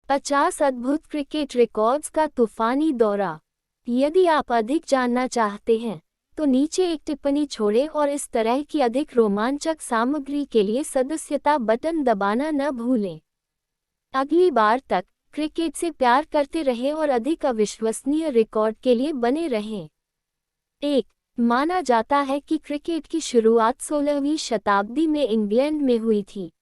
50 अद्भुत cricket records का तूफानी दौरा। यदि आप अधिक जानना चाहते हैं तो नीचे एक टिप्पणी छोड़ें और इस तरह की अधिक रोमांचक सामग्री के लिए सदस्यता बटन दबाना न भूलें। अगली बार तक क्रिकेट से प्यार करते रहें और अधिक अविश्वसनीय रिकॉर्ड के लिए बने रहें। 1. माना जाता है कि क्रिकेट की शुरुआत 16वीं शताब्दी में इंग्लैंड में हुई थी।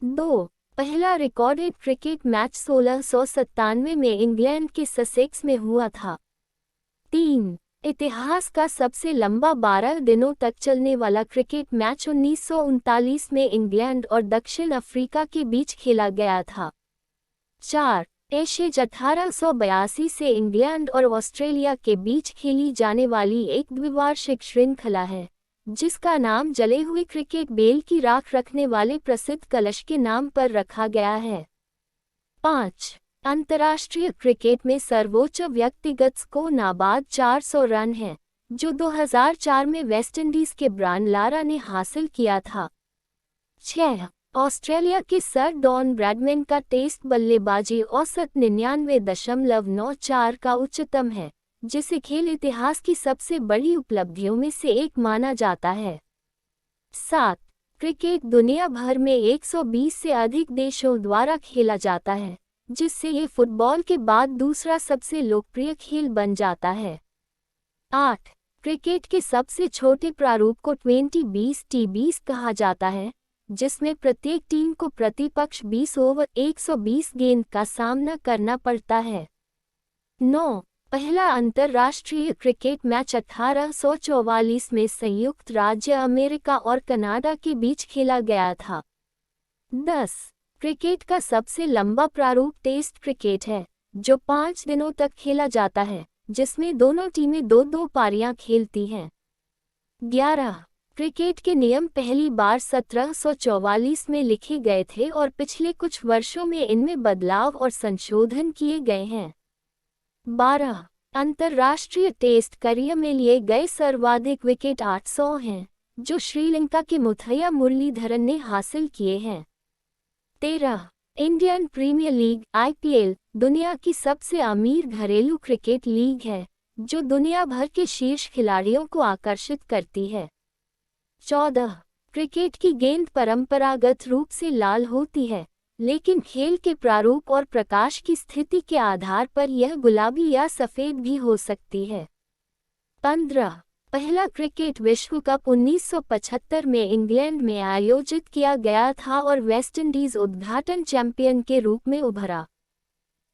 2. पहला रिकॉर्डेड क्रिकेट मैच 1697 में इंग्लैंड के ससेक्स में हुआ था। 3. इतिहास का सबसे लंबा 12 दिनों तक चलने वाला क्रिकेट मैच 1939 में इंग्लैंड और दक्षिण अफ्रीका के बीच खेला गया था। 4. एशेज 1882 से इंग्लैंड और ऑस्ट्रेलिया के बीच खेली जाने वाली एक द्विवार्षिक श्रृंखला है, जिसका नाम जले हुए क्रिकेट बेल की राख रखने वाले प्रसिद्ध कलश के नाम पर रखा गया है। 5. अंतर्राष्ट्रीय क्रिकेट में सर्वोच्च व्यक्तिगत स्कोर नाबाद 400 रन है, जो 2004 में वेस्टइंडीज के ब्रायन लारा ने हासिल किया था। 6. ऑस्ट्रेलिया के सर डॉन ब्रैडमैन का टेस्ट बल्लेबाजी औसत 99.94 का उच्चतम है, जिसे खेल इतिहास की सबसे बड़ी उपलब्धियों में से एक माना जाता है। 7. क्रिकेट दुनिया भर में 120 से अधिक देशों द्वारा खेला जाता है, जिससे ये फुटबॉल के बाद दूसरा सबसे लोकप्रिय खेल बन जाता है। 8. क्रिकेट के सबसे छोटे प्रारूप को 20-20 कहा जाता है, जिसमें प्रत्येक टीम को प्रतिपक्ष 20 ओवर 120 गेंद का सामना करना पड़ता है। 9. पहला अंतर्राष्ट्रीय क्रिकेट मैच 1844 में संयुक्त राज्य अमेरिका और कनाडा के बीच खेला गया था। 10. क्रिकेट का सबसे लंबा प्रारूप टेस्ट क्रिकेट है, जो 5 दिनों तक खेला जाता है, जिसमें दोनों टीमें 2-2 पारियां खेलती हैं। 11. क्रिकेट के नियम पहली बार 1744 में लिखे गए थे और पिछले कुछ वर्षों में इनमें बदलाव और संशोधन किए गए हैं। 12. अंतर्राष्ट्रीय टेस्ट करियर में लिए गए सर्वाधिक विकेट 800 हैं, जो श्रीलंका के मुथैया मुरलीधरन ने हासिल किए हैं। 13. इंडियन प्रीमियर लीग (IPL) दुनिया की सबसे अमीर घरेलू क्रिकेट लीग है, जो दुनिया भर के शीर्ष खिलाड़ियों को आकर्षित करती है। 14. क्रिकेट की गेंद परंपरागत रूप से लाल होती है, लेकिन खेल के प्रारूप और प्रकाश की स्थिति के आधार पर यह गुलाबी या सफ़ेद भी हो सकती है। 15. पहला क्रिकेट विश्व कप 1975 में इंग्लैंड में आयोजित किया गया था और वेस्टइंडीज उद्घाटन चैंपियन के रूप में उभरा।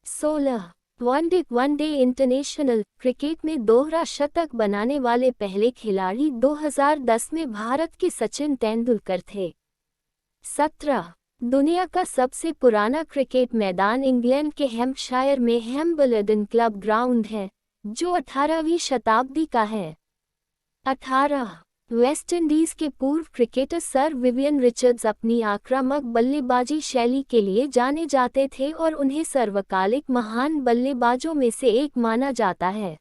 16. वनडे इंटरनेशनल क्रिकेट में दोहरा शतक बनाने वाले पहले खिलाड़ी 2010 में भारत के सचिन तेंदुलकर थे। 17. दुनिया का सबसे पुराना क्रिकेट मैदान इंग्लैंड के हैम्पशायर में हैम्बल्डन क्लब ग्राउंड है, जो 18वीं शताब्दी का है। 18. वेस्टइंडीज के पूर्व क्रिकेटर सर विवियन रिचर्ड्स अपनी आक्रामक बल्लेबाजी शैली के लिए जाने जाते थे और उन्हें सर्वकालिक महान बल्लेबाजों में से एक माना जाता है।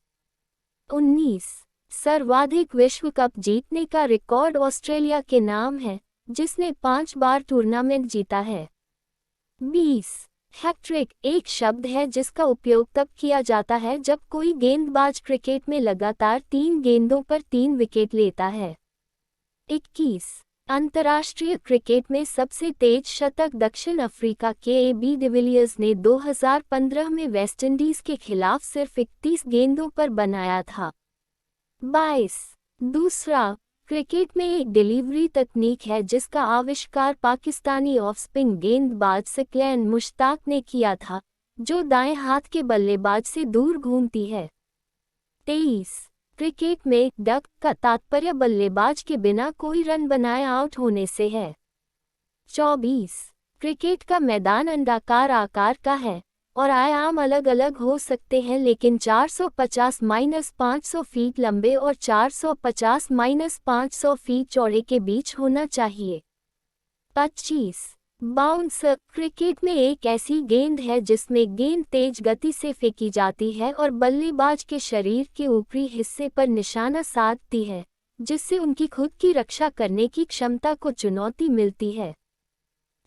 19. सर्वाधिक विश्व कप जीतने का रिकॉर्ड ऑस्ट्रेलिया के नाम है, जिसने 5 बार टूर्नामेंट जीता है। 20. हैट्रिक एक शब्द है जिसका उपयोग तब किया जाता है जब कोई गेंदबाज क्रिकेट में लगातार 3 गेंदों पर 3 विकेट लेता है। 21. अंतर्राष्ट्रीय क्रिकेट में सबसे तेज शतक दक्षिण अफ्रीका के AB डिविलियर्स ने 2015 में वेस्टइंडीज के खिलाफ सिर्फ 31 गेंदों पर बनाया था। 22. दूसरा, क्रिकेट में एक डिलीवरी तकनीक है जिसका आविष्कार पाकिस्तानी ऑफ स्पिन गेंदबाज सिकलैन मुश्ताक ने किया था, जो दाएं हाथ के बल्लेबाज से दूर घूमती है। 23. क्रिकेट में डक का तात्पर्य बल्लेबाज के बिना कोई रन बनाए आउट होने से है। 24. क्रिकेट का मैदान अंडाकार आकार का है और आयाम अलग अलग हो सकते हैं, लेकिन 450-500 फीट लंबे और 450-500 फीट चौड़े के बीच होना चाहिए। 25. बाउंसर क्रिकेट में एक ऐसी गेंद है जिसमें गेंद तेज गति से फेंकी जाती है और बल्लेबाज के शरीर के ऊपरी हिस्से पर निशाना साधती है, जिससे उनकी खुद की रक्षा करने की क्षमता को चुनौती मिलती है।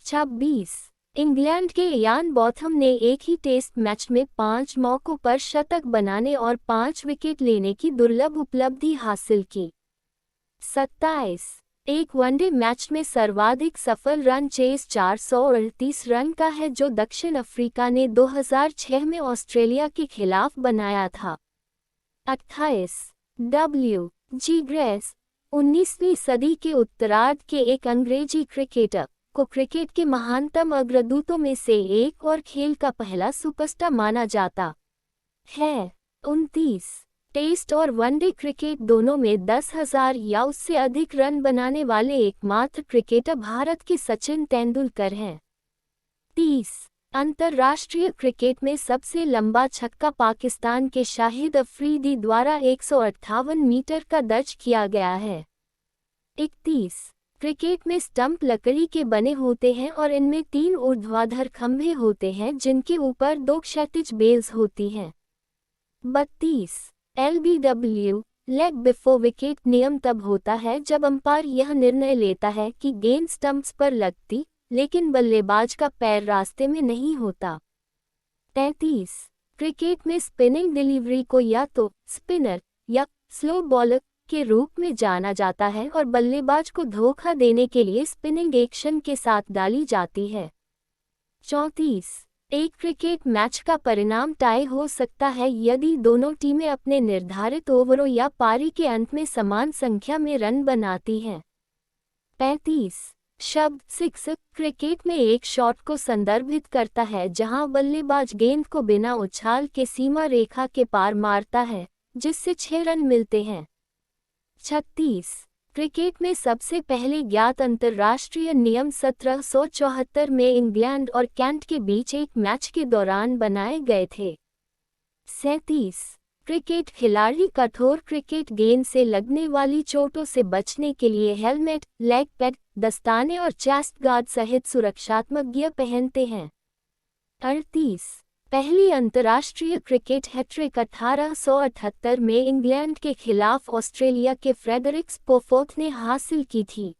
26. इंग्लैंड के इयान बॉथम ने एक ही टेस्ट मैच में 5 मौकों पर शतक बनाने और 5 विकेट लेने की दुर्लभ उपलब्धि हासिल की। 27 एक वनडे मैच में सर्वाधिक सफल रन चेस 438 रन का है जो दक्षिण अफ्रीका ने 2006 में ऑस्ट्रेलिया के खिलाफ बनाया था। 28 W.G. ग्रेस 19वीं सदी के उत्तरार्ध के एक अंग्रेजी क्रिकेटर को क्रिकेट के महानतम अग्रदूतों में से एक और खेल का पहला सुपरस्टार माना जाता है। 29 टेस्ट और वनडे क्रिकेट दोनों में 10,000 या उससे अधिक रन बनाने वाले एकमात्र क्रिकेटर भारत के सचिन तेंदुलकर हैं। 30 अंतर्राष्ट्रीय क्रिकेट में सबसे लंबा छक्का पाकिस्तान के शाहिद अफरीदी द्वारा 158 मीटर का दर्ज किया गया है। 31 क्रिकेट में स्टंप लकड़ी के बने होते हैं और इनमें 3 ऊर्ध्वाधर खंभे होते हैं जिनके ऊपर 2 क्षैतिज बेल्स होती हैं। 32 LBW लेग बिफोर विकेट नियम तब होता है जब अंपायर यह निर्णय लेता है कि गेंद स्टंप्स पर लगती लेकिन बल्लेबाज का पैर रास्ते में नहीं होता। 33 क्रिकेट में स्पिनिंग डिलीवरी को या तो स्पिनर या स्लो बॉलर के रूप में जाना जाता है और बल्लेबाज को धोखा देने के लिए स्पिनिंग एक्शन के साथ डाली जाती है। 34 एक क्रिकेट मैच का परिणाम टाई हो सकता है यदि दोनों टीमें अपने निर्धारित ओवरों या पारी के अंत में समान संख्या में रन बनाती हैं। 35 शब्द सिक्स क्रिकेट में एक शॉट को संदर्भित करता है जहां बल्लेबाज गेंद को बिना उछाल के सीमा रेखा के पार मारता है जिससे 6 रन मिलते हैं। 36 क्रिकेट में सबसे पहले ज्ञात अंतर्राष्ट्रीय नियम 1774 में इंग्लैंड और कैंट के बीच एक मैच के दौरान बनाए गए थे। 37 क्रिकेट खिलाड़ी कठोर क्रिकेट गेंद से लगने वाली चोटों से बचने के लिए हेलमेट, लेग पैड, दस्ताने और चेस्ट गार्ड सहित सुरक्षात्मक गियर पहनते हैं। 38 पहली अंतर्राष्ट्रीय क्रिकेट हैट्रिक 1878 में इंग्लैंड के खिलाफ ऑस्ट्रेलिया के फ्रेडरिक स्पोफोर्थ ने हासिल की थी।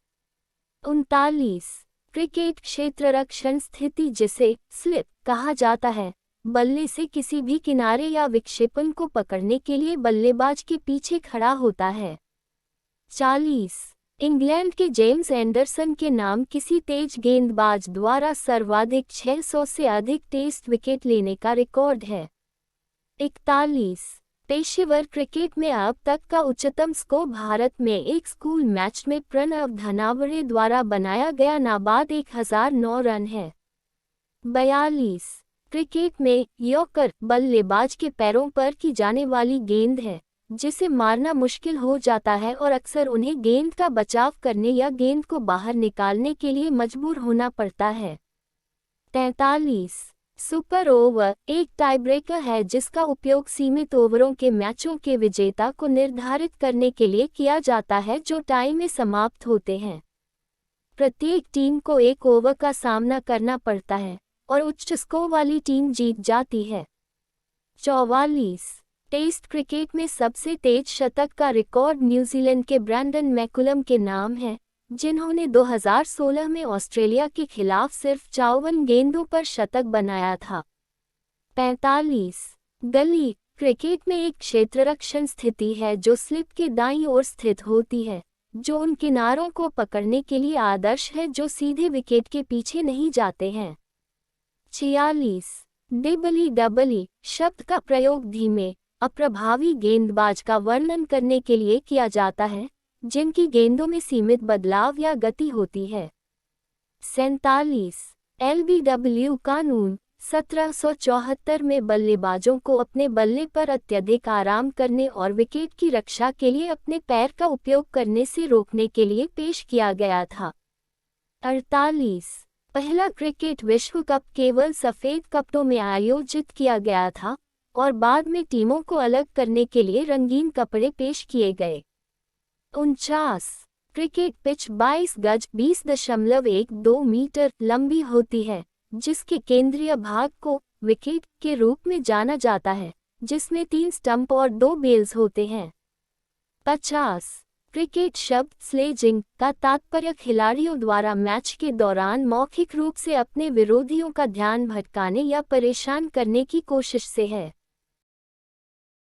39 क्रिकेट क्षेत्ररक्षण स्थिति जिसे स्लिप कहा जाता है बल्ले से किसी भी किनारे या विक्षेपण को पकड़ने के लिए बल्लेबाज के पीछे खड़ा होता है। 40 इंग्लैंड के जेम्स एंडरसन के नाम किसी तेज गेंदबाज द्वारा सर्वाधिक 600 से अधिक टेस्ट विकेट लेने का रिकॉर्ड है। 41 पेशेवर क्रिकेट में अब तक का उच्चतम स्कोर भारत में एक स्कूल मैच में प्रणव धनावड़े द्वारा बनाया गया नाबाद 1009 रन है। 42 क्रिकेट में यॉर्कर बल्लेबाज के पैरों पर की जाने वाली गेंद है जिसे मारना मुश्किल हो जाता है और अक्सर उन्हें गेंद का बचाव करने या गेंद को बाहर निकालने के लिए मजबूर होना पड़ता है। 43 सुपर ओवर एक टाइब्रेकर है जिसका उपयोग सीमित ओवरों के मैचों के विजेता को निर्धारित करने के लिए किया जाता है जो टाई में समाप्त होते हैं। प्रत्येक टीम को एक ओवर का सामना करना पड़ता है और उच्च स्कोर वाली टीम जीत जाती है। 44 टेस्ट क्रिकेट में सबसे तेज शतक का रिकॉर्ड न्यूजीलैंड के ब्रैंडन मैकुलम के नाम है जिन्होंने 2016 में ऑस्ट्रेलिया के खिलाफ सिर्फ 54 गेंदों पर शतक बनाया था। 45 गली क्रिकेट में एक क्षेत्ररक्षण स्थिति है जो स्लिप के दाईं ओर स्थित होती है जो उन किनारों को पकड़ने के लिए आदर्श है जो सीधे विकेट के पीछे नहीं जाते हैं। 46 डबली शब्द का प्रयोग धीमे अप्रभावी गेंदबाज का वर्णन करने के लिए किया जाता है जिनकी गेंदों में सीमित बदलाव या गति होती है। 47 LBW कानून 1774 में बल्लेबाजों को अपने बल्ले पर अत्यधिक आराम करने और विकेट की रक्षा के लिए अपने पैर का उपयोग करने से रोकने के लिए पेश किया गया था। 48 पहला क्रिकेट विश्व कप केवल सफेद कपड़ों में आयोजित किया गया था और बाद में टीमों को अलग करने के लिए रंगीन कपड़े पेश किए गए। 49 क्रिकेट पिच 22 गज 20.12 मीटर लंबी होती है जिसके केंद्रीय भाग को विकेट के रूप में जाना जाता है जिसमें 3 स्टंप और 2 बेल्स होते हैं। 50 क्रिकेट शब्द स्लेजिंग का तात्पर्य खिलाड़ियों द्वारा मैच के दौरान मौखिक रूप से अपने विरोधियों का ध्यान भटकाने या परेशान करने की कोशिश से है।